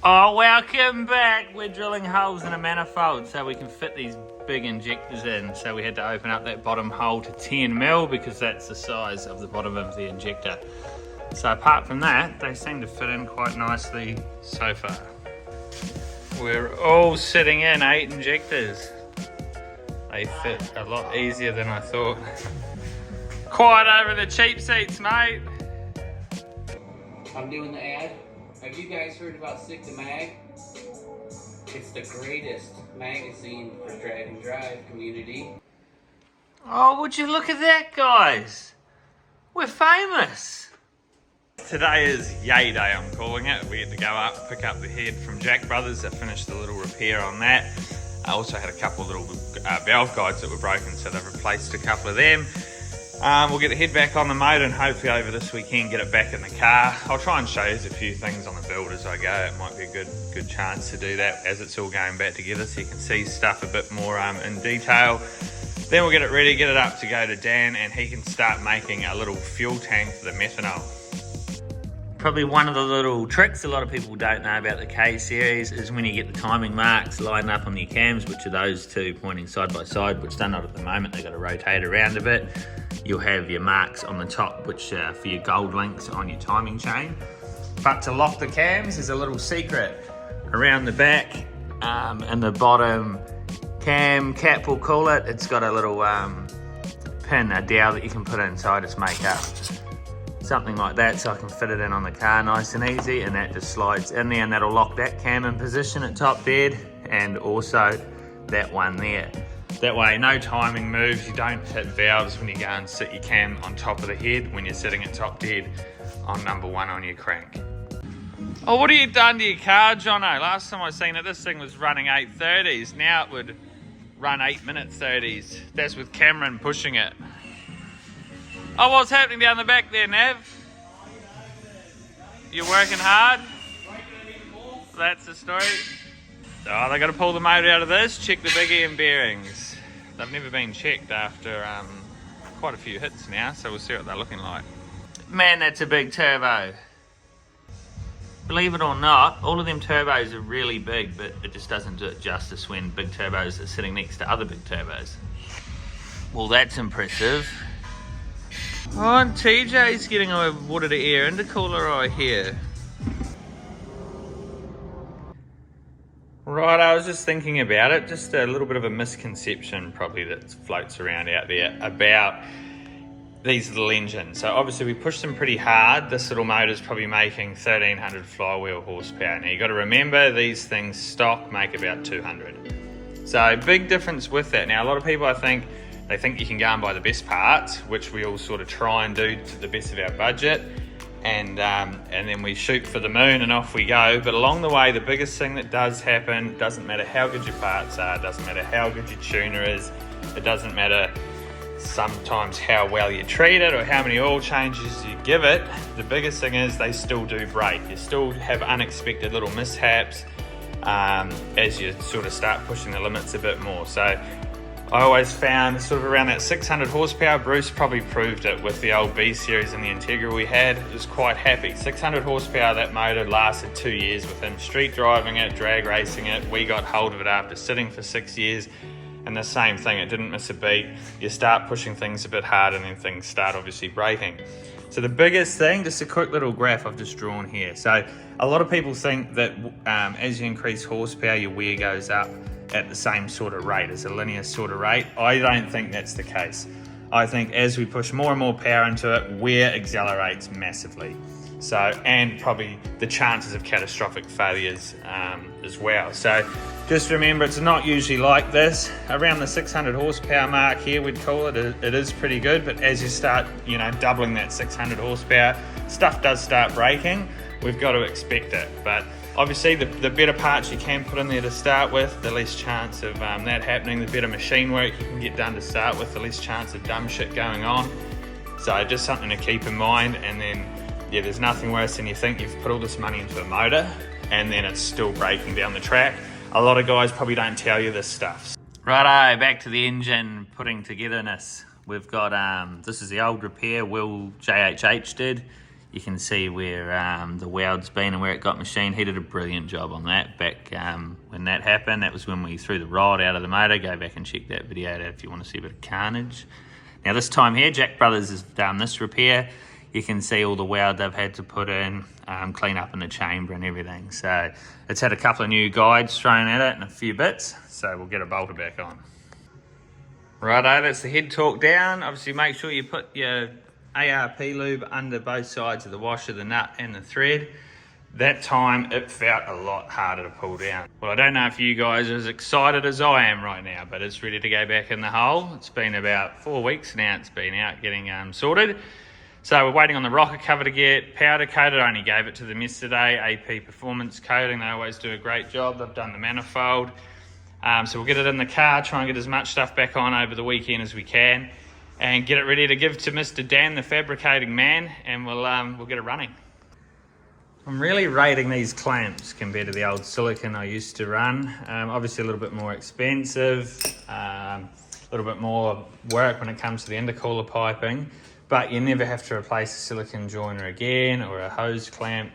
Oh, welcome back. We're drilling holes in a manifold so we can fit these big injectors in. So we had to open up that bottom hole to 10 mil because that's the size of the bottom of the injector. So apart from that, they seem to fit in quite nicely so far. We're all sitting in 8 injectors. They fit a lot easier than I thought. Quiet over the cheap seats, mate. I'm doing the ad. Have you guys heard about Sick the Mag? It's the greatest magazine for drag and drive community. Oh, would you look at that, guys? We're famous. Today is Yay Day, I'm calling it. We had to go up, pick up the head from Jack Brothers. I finished the little repair on that. I also had a couple of little valve guides that were broken, so they've replaced a couple of them. We'll get the head back on the motor and hopefully over this weekend get it back in the car. I'll try and show you a few things on the build as I go. It might be a good chance to do that as it's all going back together so you can see stuff a bit more in detail. Then we'll get it ready, get it up to go to Dan, and he can start making a little fuel tank for the methanol. Probably one of the little tricks a lot of people don't know about the K-Series is when you get the timing marks lined up on your cams, which are those two pointing side by side, which they're not at the moment, they've got to rotate around a bit. You'll have your marks on the top, which are for your gold links on your timing chain. But to lock the cams, there's a little secret around the back and the bottom cam cap, we'll call it. It's got a little pin, a dowel that you can put inside its makeup. Something like that, so I can fit it in on the car nice and easy, and that just slides in there and that'll lock that cam in position at top dead, and also that one there. That way no timing moves, you don't hit valves when you go and sit your cam on top of the head when you're sitting at top dead on number 1 on your crank. Oh, what have you done to your car, Jono? Last time I seen it, this thing was running 830s. Now it would run 8-minute 30s. That's with Cameron pushing it. Oh, what's happening down the back there, Nav? You're working hard? That's the story. Oh, they got to pull the motor out of this, check the big EM bearings. They've never been checked after quite a few hits now, so we'll see what they're looking like. Man, that's a big turbo. Believe it or not, all of them turbos are really big, but it just doesn't do it justice when big turbos are sitting next to other big turbos. Well, that's impressive. Oh, and TJ's getting a water to air intercooler right here. Right, I was just thinking about it, just a little bit of a misconception probably that floats around out there about these little engines. So obviously we push them pretty hard. This little motor's probably making 1300 flywheel horsepower. Now you got to remember these things stock make about 200. So big difference with that. Now a lot of people they think you can go and buy the best parts, which we all sort of try and do to the best of our budget, and then we shoot for the moon and off we go. But along the way, the biggest thing that does happen, doesn't matter how good your parts are, doesn't matter how good your tuner is, it doesn't matter sometimes how well you treat it or how many oil changes you give it, the biggest thing is they still do break. You still have unexpected little mishaps as you sort of start pushing the limits a bit more. So I always found sort of around that 600 horsepower, Bruce probably proved it with the old B-Series and the Integra we had. It was quite happy. 600 horsepower, that motor lasted 2 years with him street driving it, drag racing it. We got hold of it after sitting for 6 years, and the same thing, it didn't miss a beat. You start pushing things a bit hard and then things start obviously breaking. So the biggest thing, just a quick little graph I've just drawn here. So a lot of people think that as you increase horsepower, your wear goes up at the same sort of rate, as a linear sort of rate. I don't think that's the case. I think as we push more and more power into it, wear accelerates massively. So, and probably the chances of catastrophic failures as well. So just remember, it's not usually like this. Around the 600 horsepower mark here, we'd call it, it is pretty good, but as you start, doubling that 600 horsepower, stuff does start breaking. We've got to expect it, but obviously the better parts you can put in there to start with, the less chance of that happening, the better machine work you can get done to start with, the less chance of dumb shit going on. So just something to keep in mind. And then, yeah, there's nothing worse than you think you've put all this money into a motor and then it's still breaking down the track. A lot of guys probably don't tell you this stuff. Righto, back to the engine putting togetherness. We've got, this is the old repair Will JHH did. You can see where the weld's been and where it got machined. He did a brilliant job on that back when that happened. That was when we threw the rod out of the motor. Go back and check that video out if you want to see a bit of carnage. Now this time here, Jack Brothers has done this repair. You can see all the weld they've had to put in, clean up in the chamber and everything. So it's had a couple of new guides thrown at it and a few bits. So we'll get a bolter back on. Righto, that's the head torque down. Obviously make sure you put your ARP lube under both sides of the washer, the nut and the thread. That time it felt a lot harder to pull down. Well, I don't know if you guys are as excited as I am right now, but it's ready to go back in the hole. It's been about 4 weeks now it's been out getting sorted. So we're waiting on the rocker cover to get powder coated. I only gave it to them yesterday. AP Performance Coating, they always do a great job. They've done the manifold. So we'll get it in the car, try and get as much stuff back on over the weekend as we can, and get it ready to give to Mr. Dan, the fabricating man, and we'll get it running. I'm really rating these clamps compared to the old silicone I used to run. Obviously a little bit more expensive, a little bit more work when it comes to the intercooler piping, but you never have to replace a silicone joiner again or a hose clamp.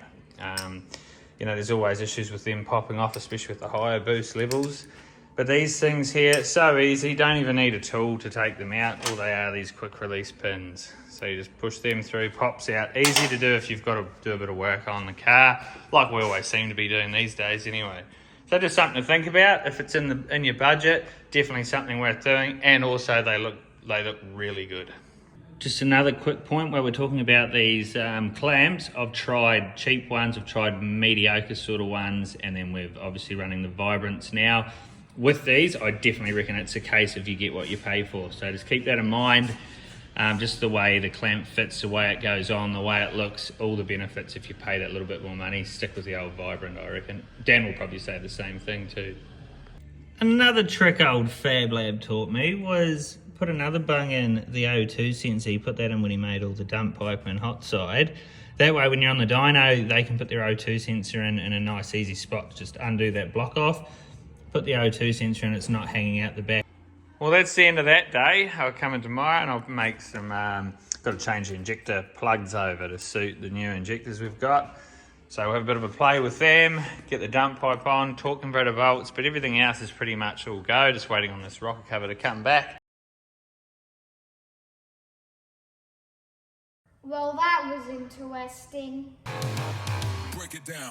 You know, there's always issues with them popping off, especially with the higher boost levels. But these things here, so easy, don't even need a tool to take them out. All they are these quick release pins. So you just push them through, pops out. Easy to do if you've got to do a bit of work on the car, like we always seem to be doing these days anyway. So just something to think about. If it's in your budget, definitely something worth doing. And also they look really good. Just another quick point while we're talking about these clamps. I've tried cheap ones, I've tried mediocre sort of ones, and then we're obviously running the Vibrants now. With these, I definitely reckon it's a case of you get what you pay for. So just keep that in mind. Just the way the clamp fits, the way it goes on, the way it looks, all the benefits. If you pay that little bit more money, stick with the old Vibrant, I reckon. Dan will probably say the same thing too. Another trick old Fab Lab taught me was put another bung in the O2 sensor. He put that in when he made all the dump pipe and hot side. That way when you're on the dyno, they can put their O2 sensor in a nice easy spot. Just undo that block off, put the O2 sensor in, it's not hanging out the back. Well, that's the end of that day. I'll come in tomorrow and I'll make some, got to change the injector plugs over to suit the new injectors we've got. So we'll have a bit of a play with them, get the dump pipe on, torque converter bolts, but everything else is pretty much all go. Just waiting on this rocker cover to come back. Well, that was interesting. Break it down.